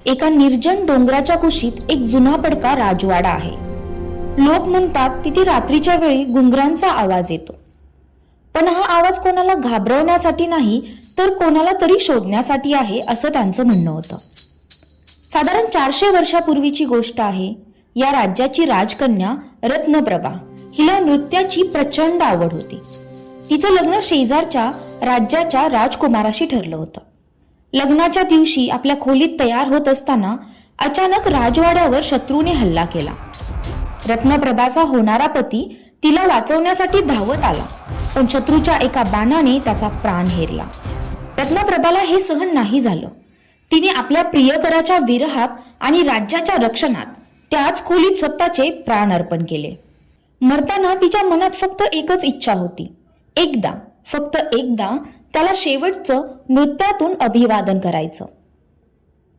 एका निर्जन डोंगराच्या कुशीत एक जुना पडका राजवाडा आहे। लोक म्हणतात तिथे रात्रीच्या वेळी गुंगरांचा आवाज येतो, पण हा आवाज कोणाला घाबरवण्यासाठी नाही तर कोणाला तरी शोधण्यासाठी आहे असं त्यांचं म्हणणं होतं। साधारण 400 वर्षापूर्वीची गोष्ट आहे। या राज्याची राजकन्या रत्नप्रभा हिला नृत्याची प्रचंड आवड होती। तिचं लग्न शेजारच्या राज्याच्या राजकुमाराशी ठरलं होतं। लग्नाच्या दिवशी आपल्या खोलीत तयार होत असताना अचानक राजवाड्यावर शत्रूने हल्ला केला। रत्नप्रभाचा होणारा पती तिला वाचवण्यासाठी धावत आला, पण शत्रूच्या एका बाणाने त्याचा प्राण हेरला। रत्नप्रभाला हे सहन नाही झालं। तिने आपल्या प्रियकराच्या विरहात आणि राज्याच्या रक्षणात त्याच खोलीत स्वतःचे प्राण अर्पण केले। मरताना तिच्या मनात फक्त एकच इच्छा होती, एकदा, फक्त एकदा त्याला शेवटचं नृत्यातून अभिवादन करायचं।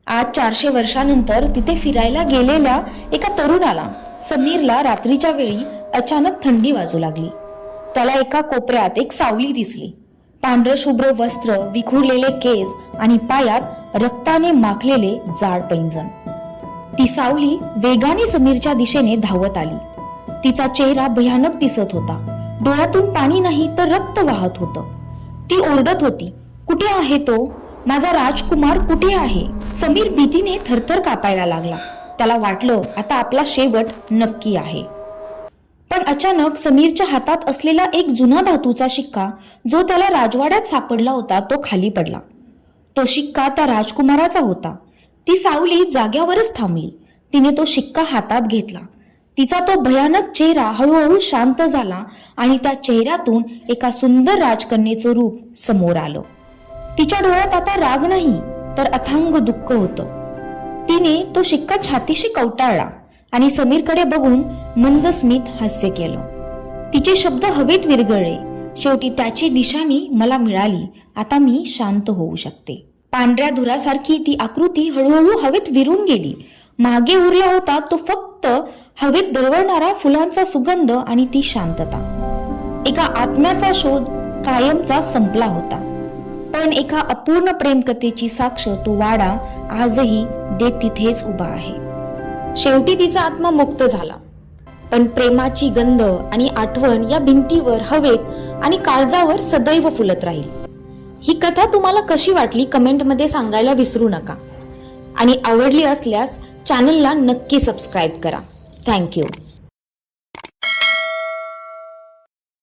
आज 400 वर्षानंतर तिथे फिरायला गेलेल्या एका तरुणाला, समीरला, रात्रीच्या वेळी अचानक थंडी वाजू लागली। त्याला एका कोपऱ्यात एक सावली दिसली। पांढरं शुभ्र वस्त्र, विखुरलेले केस आणि पायात रक्ताने माखलेले जाड पैंजण। ती सावली वेगाने समीरच्या दिशेने धावत आली। तिचा चेहरा भयानक दिसत होता। डोळ्यातून पाणी नाही तर रक्त वाहत होतं। ती ओरडत होती, कुठे आहे तो? माझा राजकुमार कुठे आहे? समीर भीतीने थरथर कापायला लागला। त्याला वाटलं आता आपला शेवट नक्की आहे। पण अचानक समीरच्या हातात असलेला एक जुना धातूचा शिक्का, जो त्याला राजवाड्यात सापडला होता, तो खाली पडला। तो शिक्का त्या राजकुमाराचा होता। ती सावली जाग्यावरच थांबली। तिने तो शिक्का हातात घेतला। तिचा तो भयानक चेहरा हळूहळू शांत झाला आणि त्या चेहऱ्यातून एका सुंदर राजकन्येचं रूप समोर आलं। तिच्या डोळ्यात आता राग नाही तर अथांग दुःख होतं। तिने तो शिक्का छातीशी कवटाळला आणि समीरकडे बघून मंदस्मित हास्य केलं। तिचे शब्द हवेत विरघळले, शेवटी त्याची निशाणी मला मिळाली, आता मी शांत होऊ शकते। पांढऱ्या धुरासारखी ती आकृती हळूहळू हवेत विरून गेली। मागे उरला होता तो फक्त हवेत दरवळणारा फुलांचा सुगंध आणि ती शांतता। एका आत्म्याचा शोध कायमचा संपला होता, पण एका अपूर्ण प्रेमकथेची साक्ष तो वाडा आजही देत तिथेच उभा आहे। शेवटी तिचा आत्मा मुक्त झाला, पण प्रेमाची गंध आणि आठवण या भिंतीवर, हवेत आणि काळजावर सदैव फुलत राहील। ही कथा तुम्हाला कशी वाटली कमेंटमध्ये सांगायला विसरू नका आणि आवडली असल्यास चॅनलला नक्की सबस्क्राईब करा। थँक्यू।